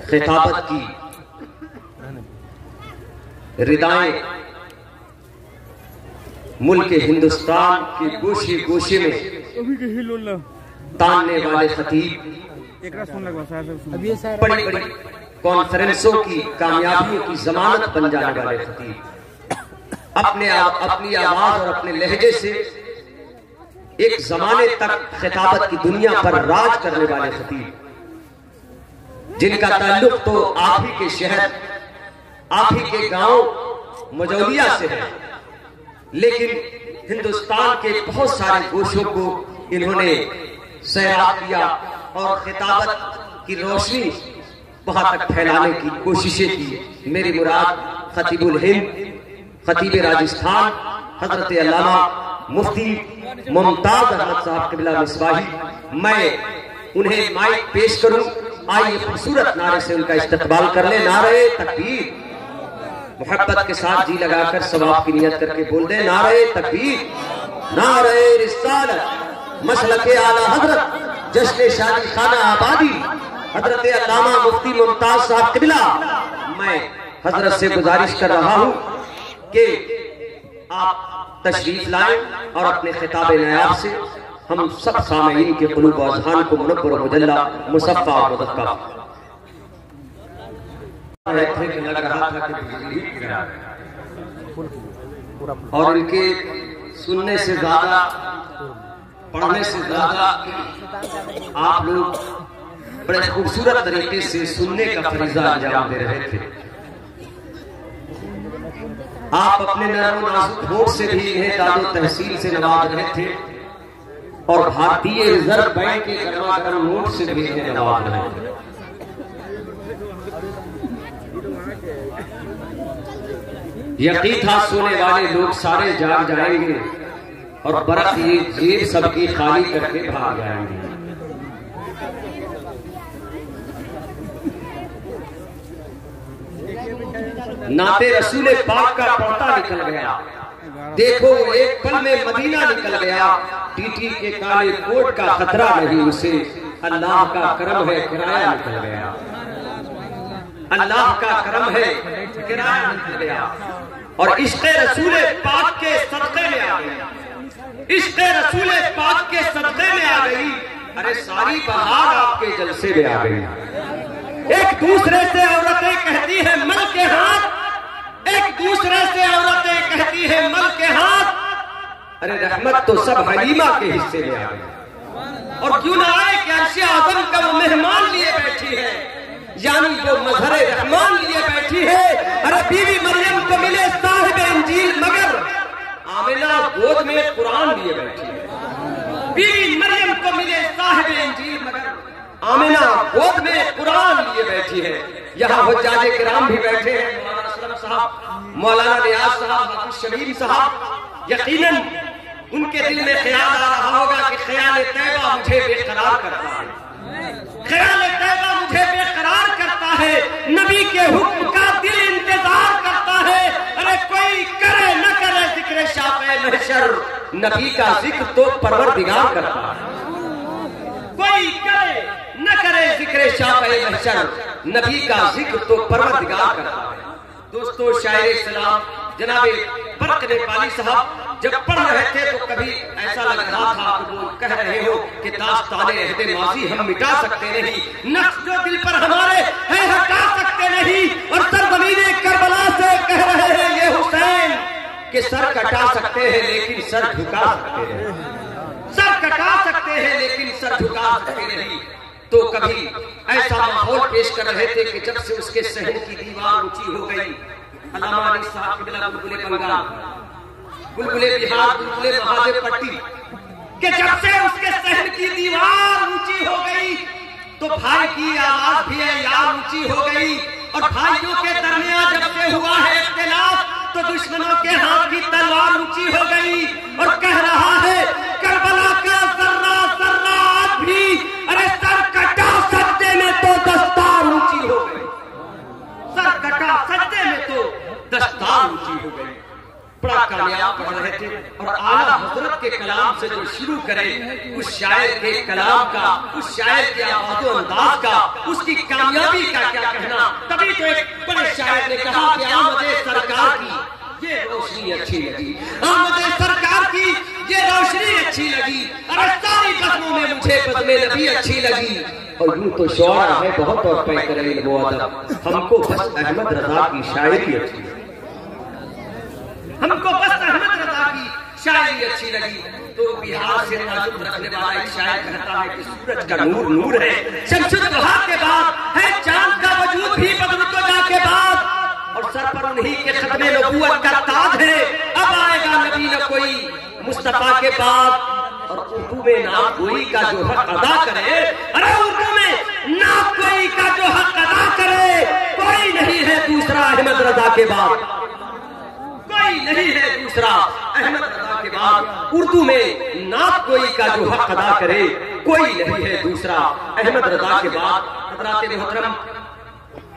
खिताबत की रिदाएं मुल्क हिंदुस्तान के गोशे गोशे में तानने वाले खतीब, बड़ी बड़ी कॉन्फ्रेंसों की कामयाबियों की जमानत बन जाने वाले खतीब, अपनी आवाज और अपने लहजे से एक जमाने तक खिताबत की दुनिया पर राज करने वाले खतीब, जिनका ताल्लुक तो आप ही के शहर, आप ही के गांव मजौलिया से है, लेकिन हिंदुस्तान के बहुत सारे गोशों को इन्होंने सैराब किया और खिताबत की रोशनी वहां तक फैलाने की कोशिशें की। मेरी मुराद खतीबुल हिंद, खतीब राजस्थान हजरत अल्लामा मुफ्ती मुमताज अहमद साहब क़िबला मिसबाही, मैं उन्हें माइक पेश करूं। आइए खूबसूरत नारे से उनका इस्तकबाल कर ले। नारे तकबीर, मोहब्बत के साथ जी लगाकर सवाब की नियत करके बोल दे नारे तकबीर, नारे रिसालत, मसलके आला हजरत, जश्न शादी खाना आबादी हजरत अल्लामा मुफ्ती मुमताज साहब क़िबला। मैं हजरत से गुजारिश कर रहा हूं कि आप तशरीफ लाएं और अपने खिताब नायाब से हम सब सामईन के क़ुलूब और अज़हान को मुनव्वर मुजल्ला मुसफ़्फ़ा और मुज़क्का। लग रहा था कि बिजली गिरा और इनके सुनने से ज्यादा, पढ़ने से ज्यादा आप लोग बड़े खूबसूरत तरीके से सुनने का फरीज़ा अंजाम दे रहे थे। आप अपने नरम नाजुक होठ से भी इन्हें दादो तहसील से नवाज रहे थे और भारतीय रिजर्व बैंक के गरमागरम नोट से भी इन्हें नवाज रहे थे। यकीन था सोने वाले लोग सारे जाग जाएंगे और बरस ये जेब सबकी खाली करके भाग जाएंगे। नाते रसूल पाक का पौता निकल गया, देखो एक पल में मदीना निकल गया। टीटी के काले कोट का खतरा नहीं उसे, अल्लाह का करम है किराया निकल गया। अल्लाह का करम है किराया निकल गया और इश्क़ रसूल पाक के सदक़े में आ गई, इश्क़ रसूल पाक के सदक़े में आ गई। अरे सारी बहार आपके जलसे में आ गई। एक दूसरे से औरतें कहती है मल के हाथ, एक दूसरे से औरतें कहती है मल के हाथ। अरे रहमत तो सब हलीमा के हिस्से में आ गई। और क्यों ना आए कि अर्श आज़म का वो मेहमान लिए बैठी है, यानी वो मजहर रहमान लिए बैठी है। अरे बीवी मरियम को मिले साहिब इंजील मगर आमिना गोद में कुरान लिए बैठी है। बीवी मरियम को मिले साहिब इंजील मगर आमिना गोद में कुरान लिए बैठी है। यहाँ हुज्जाज किराम भी बैठे हैं, मौलाना असलम साहब, मौलाना नियाज साहब, हाफिज शमीम साहब। यकीनन उनके दिल में ख्याल आ रहा होगा कि ख्याल तैबा मुझे बेकरार करता है, ख्याल तैबा मुझे बेकरार करता है, नबी के हुक्म का दिल इंतजार करता है। अरे कोई करे न करे जिक्र शाफ़े महशर, नबी का जिक्र तो परवरदिगार करता है। कोई करे न करे जिक्र शाफ़े महशर, नबी का जिक्र तो परवरदिगार करता है। दोस्तों, शायर इस्लाम जनाबे बरक नेपाली साहब जब पढ़ रहे थे तो कभी ऐसा लग रहा था कि वो कह रहे हो कि दास्ताने अहदे माज़ी हम मिटा सकते नहीं, नक्श जो दिल पर हमारे है हटा सकते नहीं। और सरज़मीने करबला से कह रहे हैं ये हुसैन कि सर कटा सकते हैं लेकिन सर झुका सकते हैं, सर कटा सकते हैं लेकिन सर झुका सकते नहीं। तो कभी ऐसा माहौल पेश कर रहे थे कि जब से उसके सहन की दीवार ऊंची हो गई, अल्लामा अली साहब क़िबला बुलबुले बंगाल, बुलबुले बिहार, बुलबुले महादेव पट्टी, कि जब से उसके सहन की दीवार ऊंची हो गई तो भाई की आवाज भी यार ऊंची हो गई। और भाइयों के दरमियान जब से हुआ है इख्तिलाफ तो दुश्मनों के हाथ की तलवार ऊंची हो गई। और कह रहा है करबला का जर्रा जर्रा आज भी, अरे सर कटा सजदे में तो दस्तार ऊंची हो गई, सर कटा सजदे में तो दस्तार ऊंची हो गई। बड़ा कामयाब पढ़ रहे थे और आला हजरत के कलाम से जो शुरू करें उस शायर के कलाम का, उस शायर के आवाज़ो अंदाज का, उसकी कामयाबी का क्या शायर ने कहा कि आमदे सरकार की ये रोशनी अच्छी लगी, आमदे सरकार की ये रोशनी अच्छी लगी, अरे सारी बज़्मों में मुझे बज़्मे नबी अच्छी लगी। और यूं तो शौरा है बहुत और पे करे वो अदब, हमको बस अहमद रजा की शायरी अच्छी लगी, हमको बस अहमद रजा की शायरी अच्छी लगी। तो बिहार से ताल्लुक रखने वाला एक शायर कहता है कि सूरज का नूर नूर है, शमसुद दुहा के बाद है, चांद का वजूद भी बदल तो जा के बाद, और सर पर उन्हीं के खत्मे नबूवत का ताज है, अब आएगा नबी न कोई मुस्तफा के बाद। और उर्दू में ना कोई का जो हक अदा करे, अरे उर्दू में ना कोई का जो हक अदा करे, कोई नहीं है दूसरा अहमद रजा के बाद, कोई नहीं है दूसरा अहमद रजा के बाद। उर्दू में ना कोई का जो हक अदा करे, कोई नहीं है दूसरा अहमद रजा के बाद। हज़रात मोहतरम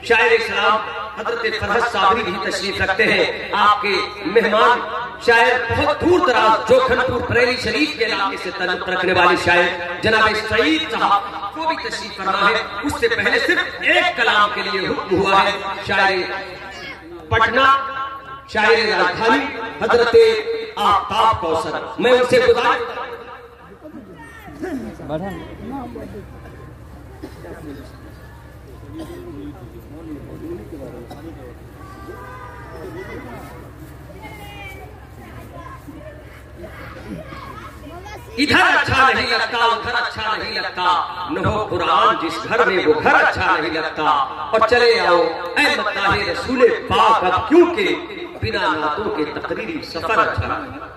शायर इस्लाम हजरत फरहत साबरी भी तशरीफ रखते हैं, आपके मेहमान शायर बहुत दूर दराज जोखनपुर बरेली शरीफ के इलाके से ताल्लुक रखने वाले शायर जनाब सईद साहब को भी तशरीफ फरमा है। उससे पहले सिर्फ एक कलाम के लिए हुक्म हुआ है, शायर पटना, शायर राजधानी हजरत आफ्ताब कौसर, मैं उनसे गुजारिश इधर अच्छा नहीं लगता उधर अच्छा नहीं लगता, न हो कुरान जिस घर में वो घर अच्छा नहीं लगता, और चले आओ ऐ मत्ताहे रसूले पाक अब क्योंकि बिना नातों के तकरीरी सफर अच्छा नहीं।